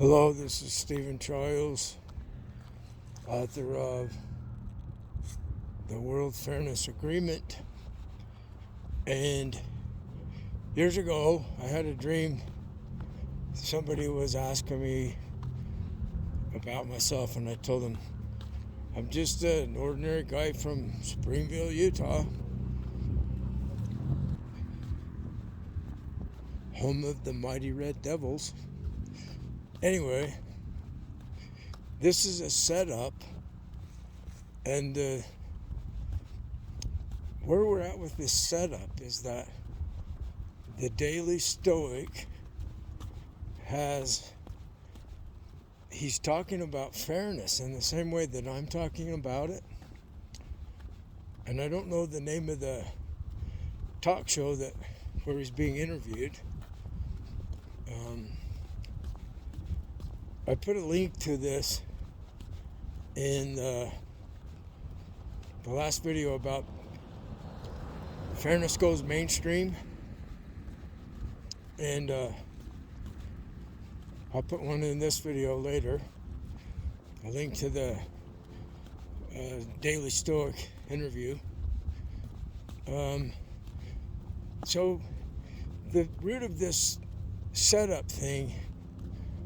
Hello, this is Stephen Childs, author of the World Fairness Agreement. And years ago, I had a dream. Somebody was asking me about myself, and I told them, I'm just an ordinary guy from Springville, Utah, home of the mighty Red Devils. Anyway, this is a setup, and where we're at with this setup is that the Daily Stoic he's talking about fairness in the same way that I'm talking about it. And I don't know the name of the talk show where he's being interviewed. I put a link to this in the last video about fairness goes mainstream, and I'll put one in this video later, a link to the Daily Stoic interview. So the root of this setup thing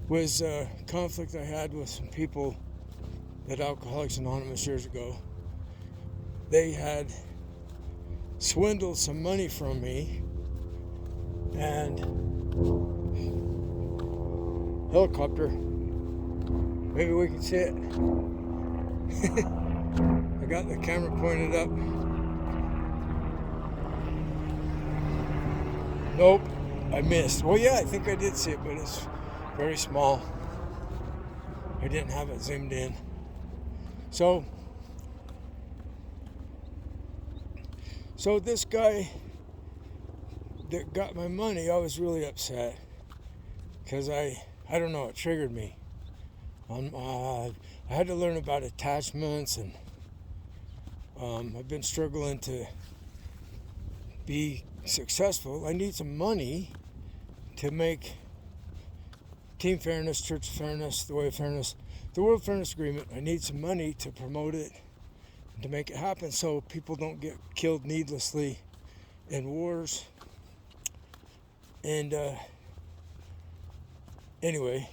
was a conflict I had with some people at Alcoholics Anonymous years ago. They had swindled some money from me, and helicopter, maybe we can see it. I got the camera pointed up. Nope, I missed. Well, yeah, I think I did see it, but it's very small. I didn't have it zoomed in. So this guy that got my money, I was really upset because I don't know, it triggered me. I had to learn about attachments, and I've been struggling to be successful. I need some money to make Team Fairness, Church of Fairness, the Way of Fairness, the World Fairness Agreement. I need some money to promote it, to make it happen so people don't get killed needlessly in wars. And anyway,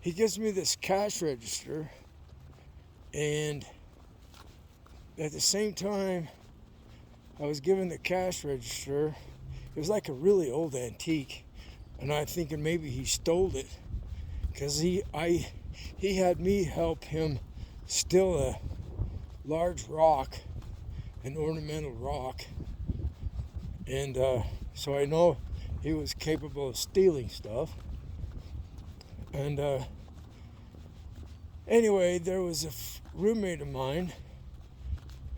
he gives me this cash register, and at the same time I was given the cash register, it was like a really old antique, and I'm thinking maybe he stole it, because he had me help him steal a large rock, an ornamental rock, and so I know he was capable of stealing stuff. And anyway, there was a roommate of mine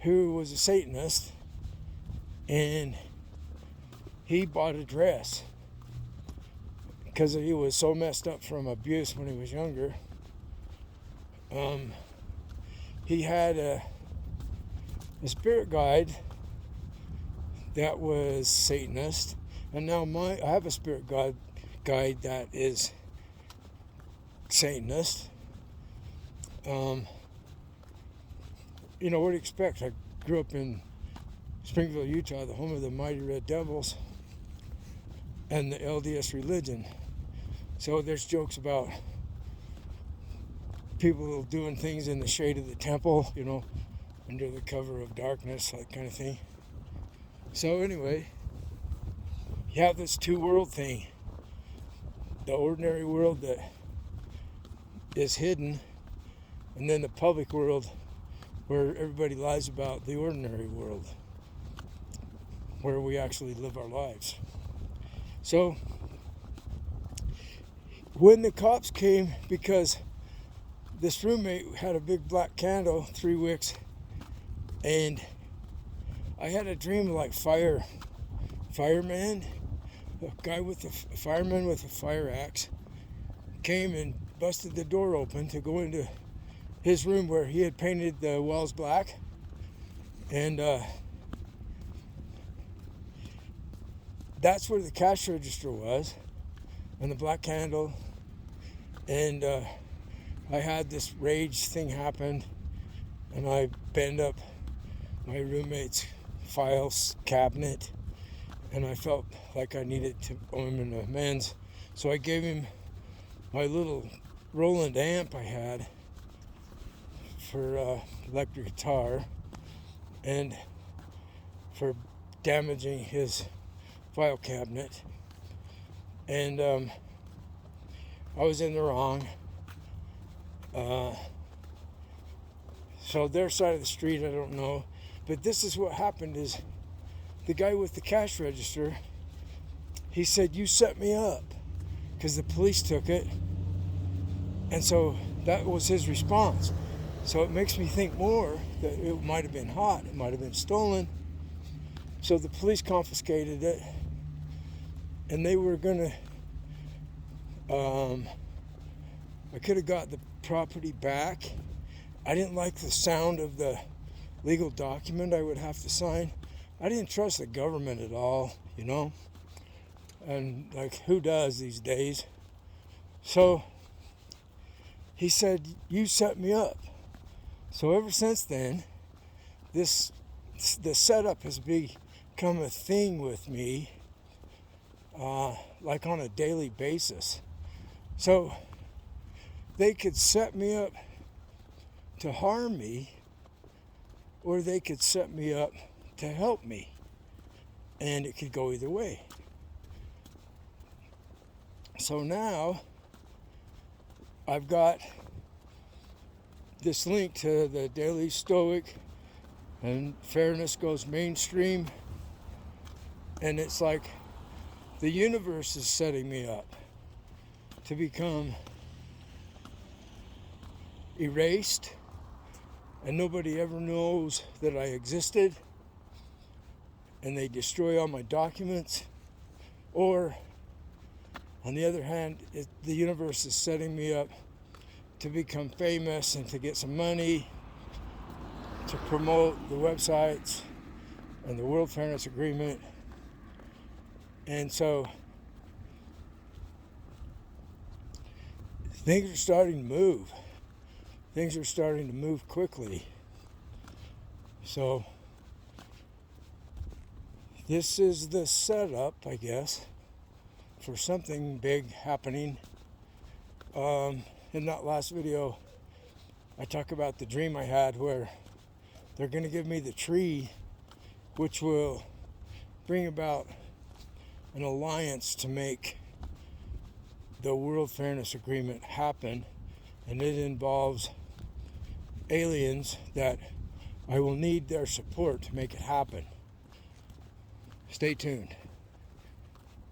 who was a Satanist, and he bought a dress because he was so messed up from abuse when he was younger. He had a spirit guide that was Satanist, and now I have a spirit guide that is Satanist. What do you expect? I grew up in Springville, Utah, the home of the mighty Red Devils and the LDS religion. So there's jokes about people doing things in the shade of the temple, under the cover of darkness, that kind of thing. So anyway, you have this two-world thing. The ordinary world that is hidden, and then the public world where everybody lies about the ordinary world, where we actually live our lives. So when the cops came, because this roommate had a big black candle, 3 wicks, and I had a dream like fireman, a guy with a fireman with a fire axe came and busted the door open to go into his room where he had painted the walls black, and that's where the cash register was, and the black candle, And I had this rage thing happen, and I bent up my roommate's files cabinet, and I felt like I needed to owe him an amends. So I gave him my little Roland amp I had for electric guitar, and for damaging his file cabinet. And I was in the wrong. So their side of the street, I don't know. But this is what happened is the guy with the cash register, he said, "You set me up," because the police took it. And so that was his response. So it makes me think more that it might have been hot. It might have been stolen. So the police confiscated it. And they were going to, I could have got the property back. I didn't like the sound of the legal document I would have to sign. I didn't trust the government at all, you know? And like, who does these days? So he said, "You set me up." So ever since then, the setup has become a thing with me, like on a daily basis. So they could set me up to harm me, or they could set me up to help me, and it could go either way. So now I've got this link to the Daily Stoic and Fairness Goes Mainstream, and it's like the universe is setting me up to become erased, and nobody ever knows that I existed, and they destroy all my documents. Or on the other hand, the universe is setting me up to become famous and to get some money to promote the websites and the World Fairness Agreement. And so things are starting to move. Things are starting to move quickly. So this is the setup, I guess, for something big happening. In that last video, I talk about the dream I had where they're going to give me the tree, which will bring about an alliance to make the World Fairness Agreement happen. And it involves aliens that I will need their support to make it happen. Stay tuned.